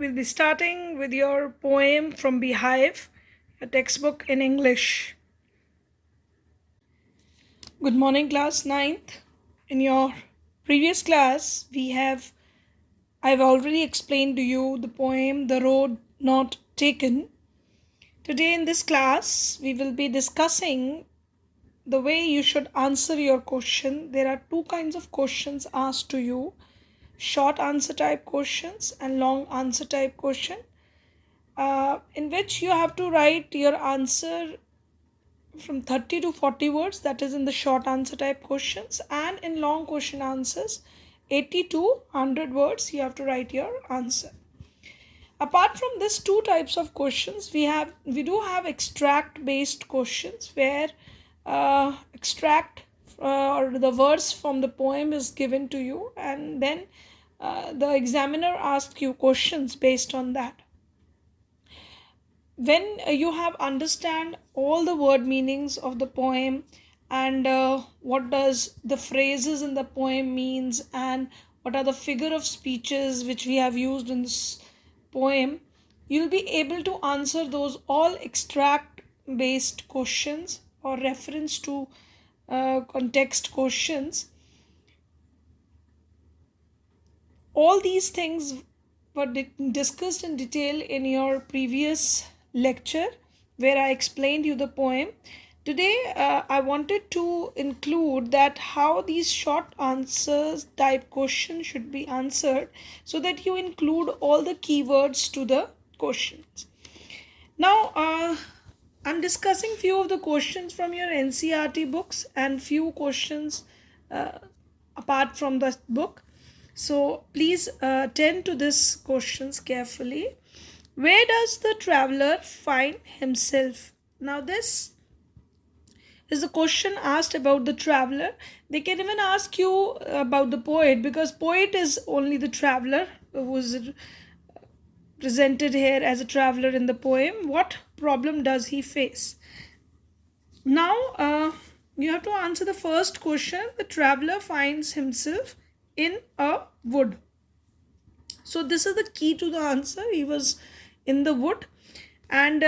we'll be starting with your poem from Beehive, a textbook in English. Good morning, class 9th. In your previous class, I've already explained to you the poem The Road Not Taken. Today in this class, we will be discussing the way you should answer your question. There are two kinds of questions asked to you: short answer type questions and long answer type question, in which you have to write your answer from 30 to 40 words, that is in the short answer type questions, and in long question answers 80 to 100 words you have to write your answer. Apart from these two types of questions, we do have extract based questions where extract or the verse from the poem is given to you, and then the examiner asks you questions based on that. When you have understand all the word meanings of the poem, and what does the phrases in the poem means, and what are the figure of speeches which we have used in this poem, you'll be able to answer those all extract based questions or reference to context questions. All these things were discussed in detail in your previous lecture where I explained you the poem. Today I wanted to include that how these short answers type questions should be answered, so that you include all the keywords to the questions. Now I'm discussing few of the questions from your NCERT books and few questions apart from the book. So please attend to these questions carefully. Where does the traveler find himself? Now this is a question asked about the traveler. They can even ask you about the poet, because poet is only the traveler who is presented here as a traveler in the poem. What problem does he face? Now you have to answer the first question. The traveler finds himself in a wood. So this is the key to the answer. He was in the wood, and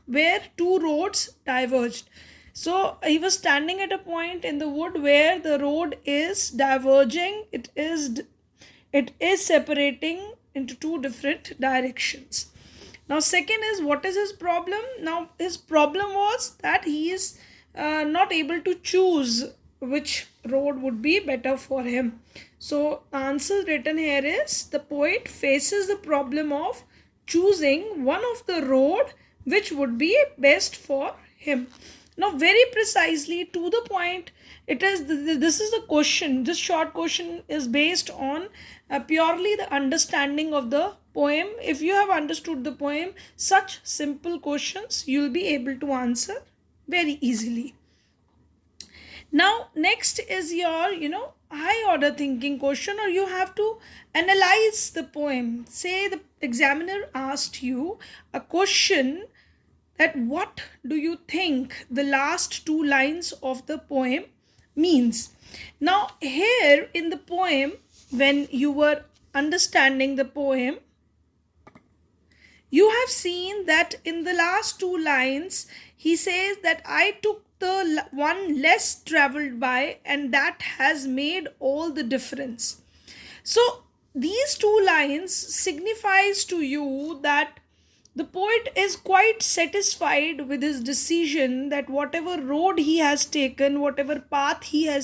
where two roads diverged. So he was standing at a point in the wood where the road is diverging. It is separating into two different directions. Now second is, what is his problem? Now his problem was that he is not able to choose which road would be better for him. So the answer written here is, the poet faces the problem of choosing one of the road which would be best for him. Now very precisely to the point, this is the question. This short question is based on purely the understanding of the poem. If you have understood the poem, such simple questions you will be able to answer very easily. Now next is your high order thinking question, or you have to analyze the poem. Say the examiner asked you a question that what do you think the last two lines of the poem means. Now here in the poem, when you were understanding the poem, you have seen that in the last two lines he says that I took the one less traveled by, and that has made all the difference. So these two lines signifies to you that the poet is quite satisfied with his decision, that whatever road he has taken, whatever path he had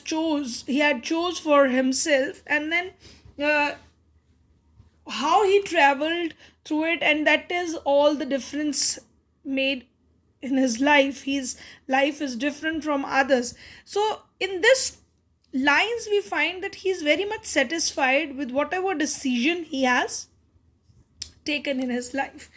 chose for himself, and then how he traveled through it, and that is all the difference made in his life. His life is different from others. So in this lines we find that he is very much satisfied with whatever decision he has taken in his life.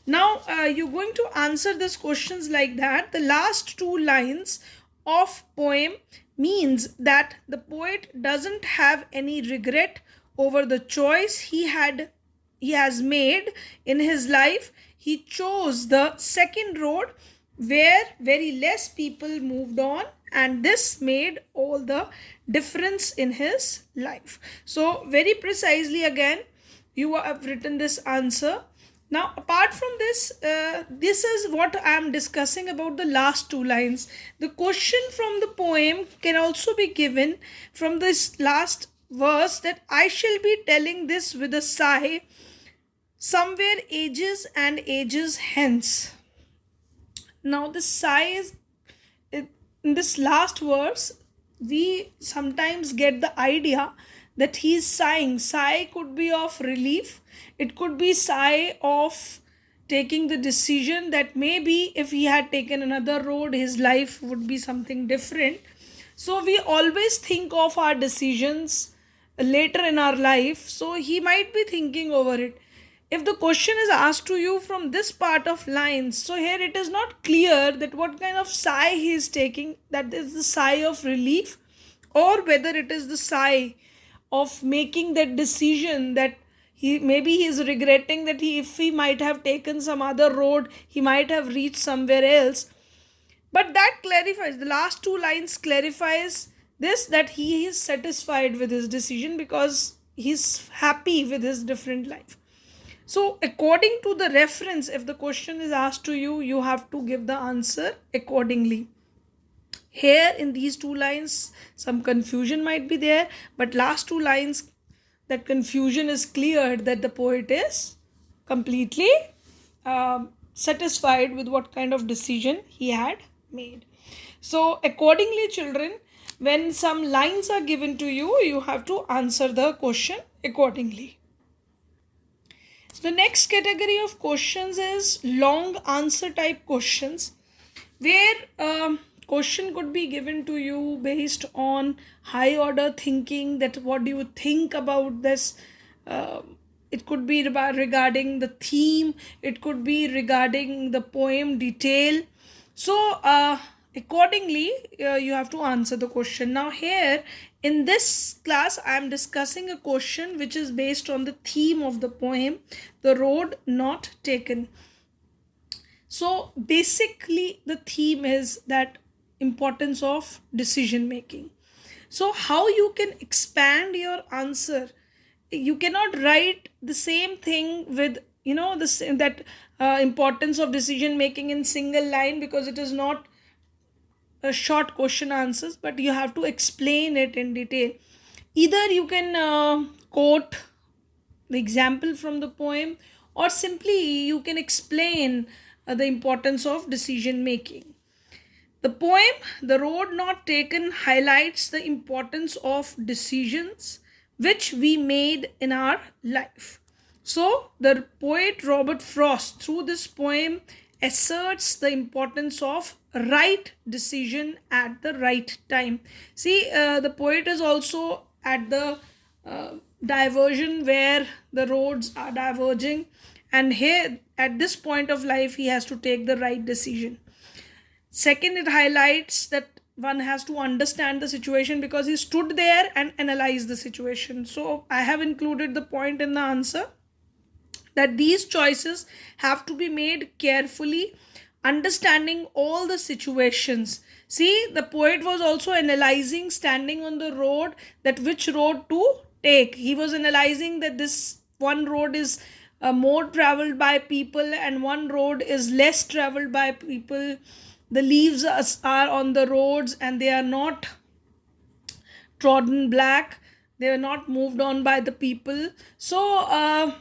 Now you're going to answer these questions like that. The last two lines of poem means that the poet doesn't have any regret over the choice he has made in his life. He chose the second road where very less people moved on, and this made all the difference in his life. So very precisely again, you have written this answer. Now, apart from this, this is what I am discussing about the last two lines. The question from the poem can also be given from this last verse, that I shall be telling this with a sigh, somewhere ages and ages hence. Now, this sigh is in this last verse. We sometimes get the idea that he's sighing. Sigh could be of relief, it could be sigh of taking the decision that maybe if he had taken another road, his life would be something different. So we always think of our decisions later in our life, so he might be thinking over it. If the question is asked to you from this part of lines, so here it is not clear that what kind of sigh he is taking, that is the sigh of relief, or whether it is the sigh of making that decision, that he is regretting that if he might have taken some other road, he might have reached somewhere else. But that clarifies, the last two lines clarifies this, that he is satisfied with his decision because he's happy with his different life. So, according to the reference, if the question is asked to you, you have to give the answer accordingly. Here in these two lines, some confusion might be there, but last two lines, that confusion is cleared, that the poet is completely satisfied with what kind of decision he had made. So, accordingly, children, when some lines are given to you, you have to answer the question accordingly. The next category of questions is long answer type questions, where question could be given to you based on high order thinking, that what do you think about this. It could be regarding the theme, it could be regarding the poem detail. So accordingly, you have to answer the question. Now here in this class, I am discussing a question which is based on the theme of the poem, the road not taken. So basically the theme is that importance of decision making. So how you can expand your answer, you cannot write the same thing with that importance of decision making in single line, because it is not a short question answers, but you have to explain it in detail. Either you can quote the example from the poem, or simply you can explain the importance of decision making. The poem The Road Not Taken highlights the importance of decisions which we made in our life. So, the poet Robert Frost, through this poem, asserts the importance of right decision at the right time. See, the poet is also at the diversion where the roads are diverging, and here at this point of life he has to take the right decision. Second, it highlights that one has to understand the situation because he stood there and analyzed the situation. So I have included the point in the answer that these choices have to be made carefully, understanding all the situations. See, the poet was also analyzing, standing on the road, that which road to take. He was analyzing that this one road is more traveled by people and one road is less traveled by people. The leaves are on the roads and they are not trodden black, they are not moved on by the people. So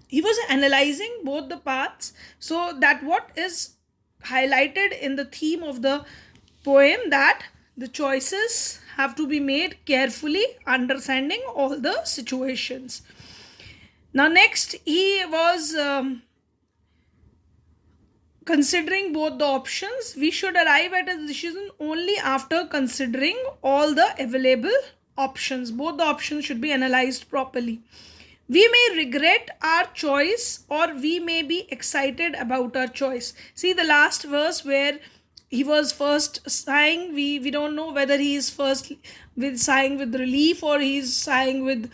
he was analyzing both the paths. So that what is highlighted in the theme of the poem, that the choices have to be made carefully, understanding all the situations. Now next, he was considering both the options. We should arrive at a decision only after considering all the available options. Both the options should be analyzed properly. We may regret our choice or we may be excited about our choice. See the last verse where he was first sighing. We don't know whether he is first with sighing with relief or he is sighing with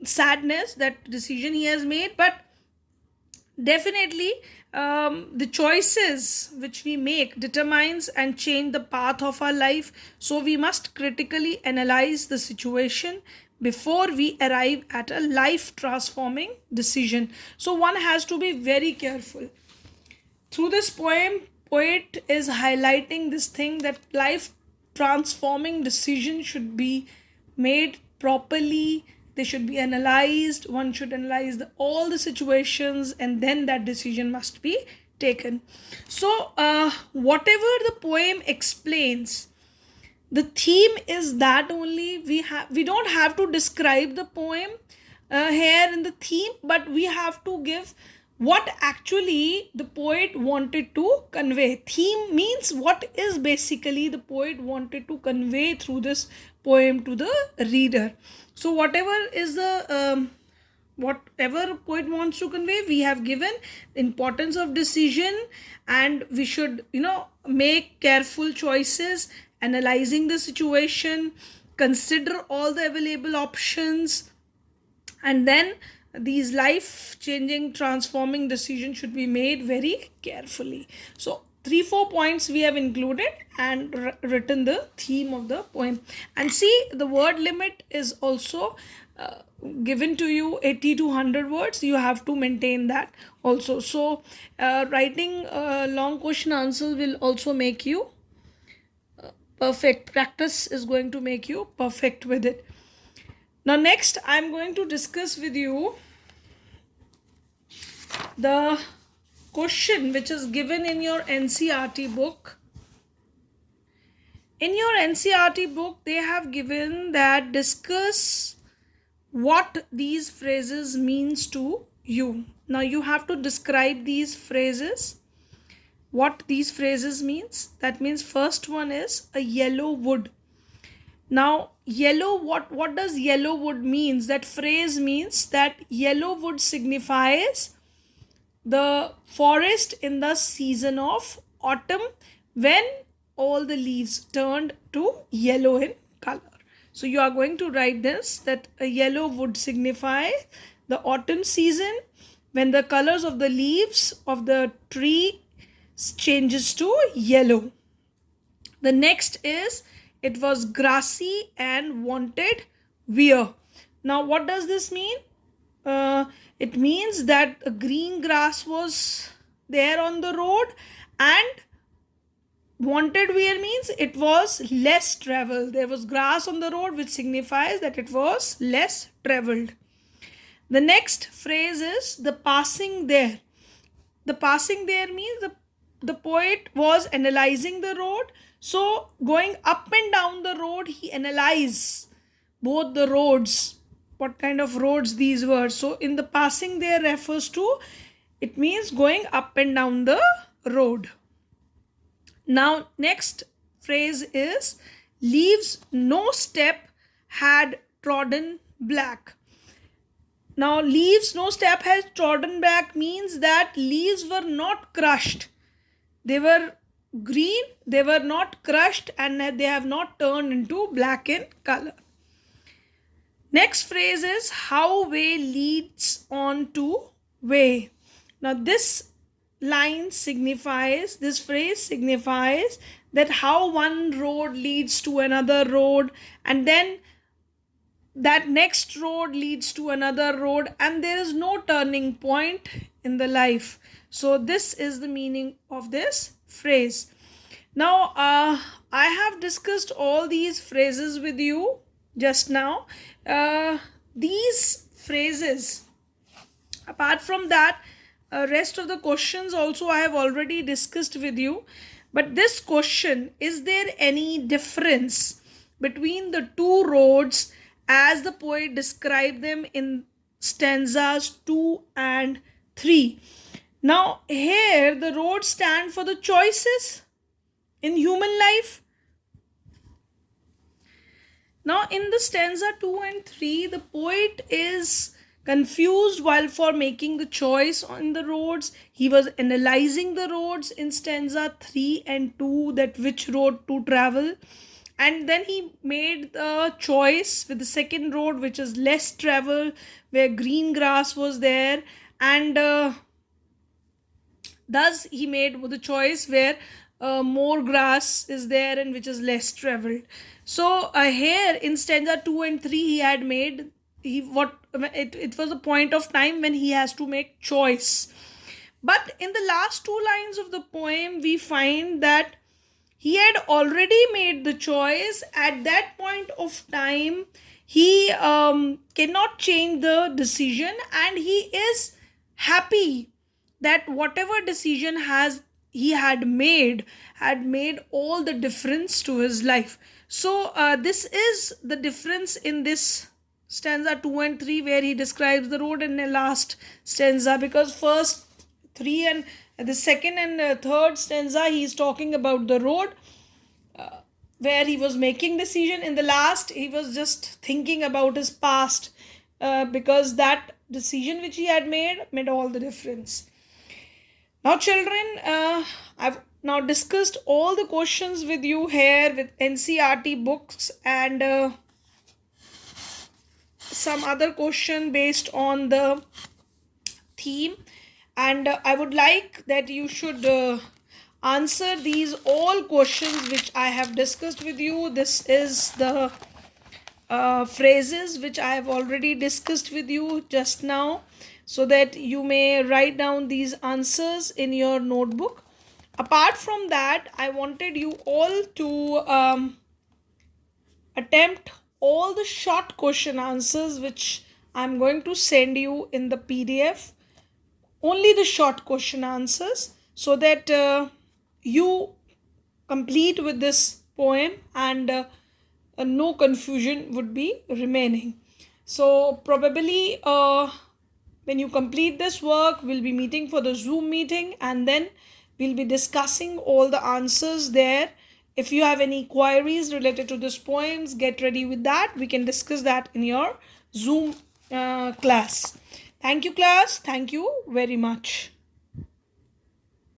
sadness, that decision he has made. But definitely the choices which we make determines and change the path of our life. So we must critically analyze the situation before we arrive at a life transforming decision. So one has to be very careful. Through this poem, poet is highlighting this thing that life transforming decisions should be made properly. They should be analyzed. One should analyze all the situations, and then that decision must be taken. So whatever the poem explains, the theme is that only. We don't have to describe the poem here in the theme, but we have to give what actually the poet wanted to convey. Theme means what is basically the poet wanted to convey through this poem to the reader. So whatever is the whatever poet wants to convey, we have given importance of decision, and we should make careful choices, analyzing the situation, consider all the available options, and then these life changing transforming decisions should be made very carefully. So 3-4 points we have included and written the theme of the poem. And see, the word limit is also given to you, 80 to 100 words. You have to maintain that also. So writing long question answers will also make you perfect. Practice is going to make you perfect with it. Now next I'm going to discuss with you the question which is given in your NCERT book. In your NCERT book, they have given that discuss what these phrases means to you. Now you have to describe these phrases, what these phrases means. That means first one is a yellow wood. Now yellow, what does yellow wood means? That phrase means that yellow wood signifies the forest in the season of autumn, when all the leaves turned to yellow in color. So you are going to write this, that a yellow would signify the autumn season, when the colors of the leaves of the tree changes to yellow. The next is, it was grassy and wanted wear. Now what does this mean? It means that a green grass was there on the road, and wanted wear means it was less traveled. There was grass on the road, which signifies that it was less traveled. The next phrase is the passing there. The passing there means the poet was analyzing the road. So going up and down the road, he analyzed both the roads, what kind of roads these were. So in the passing there refers to, it means going up and down the road. Now next phrase is, leaves no step had trodden black. Now leaves no step has trodden black means that leaves were not crushed. They were green, they were not crushed, and they have not turned into black in color. Next phrase is, how way leads on to way. Now this phrase signifies that how one road leads to another road, and then that next road leads to another road, and there is no turning point in the life. So this is the meaning of this phrase. Now I have discussed all these phrases with you just now. These phrases, apart from that, rest of the questions also I have already discussed with you. But this question, is there any difference between the two roads as the poet described them in stanzas 2 and 3? Now here the roads stand for the choices in human life. Now in the stanza 2 and 3, the poet is confused while for making the choice on the roads. He was analyzing the roads in stanza 3 and 2, that which road to travel, and then he made the choice with the second road, which is less travel, where green grass was there, and thus he made the choice where more grass is there and which is less traveled. So here in stanza 2 and 3 he had made, it was a point of time when he has to make choice. But in the last two lines of the poem we find that he had already made the choice. At that point of time he cannot change the decision, and he is happy that whatever decision has he had made all the difference to his life. So this is the difference in this stanza 2 and 3, where he describes the road, in the last stanza, because first 3 and the second and third stanza he is talking about the road, where he was making decision. In the last he was just thinking about his past, because that decision which he had made all the difference. Now children, I've now discussed all the questions with you here with NCERT books, and some other question based on the theme. And I would like that you should answer these all questions which I have discussed with you. This is the phrases which I have already discussed with you just now, so that you may write down these answers in your notebook. Apart from that, I wanted you all to attempt all the short question answers which I'm going to send you in the PDF. Only the short question answers, so that you complete with this poem, and no confusion would be remaining. So probably when you complete this work, we'll be meeting for the Zoom meeting, and then we'll be discussing all the answers there. If you have any queries related to this poems, get ready with that. We can discuss that in your Zoom class. Thank you, class. Thank you very much.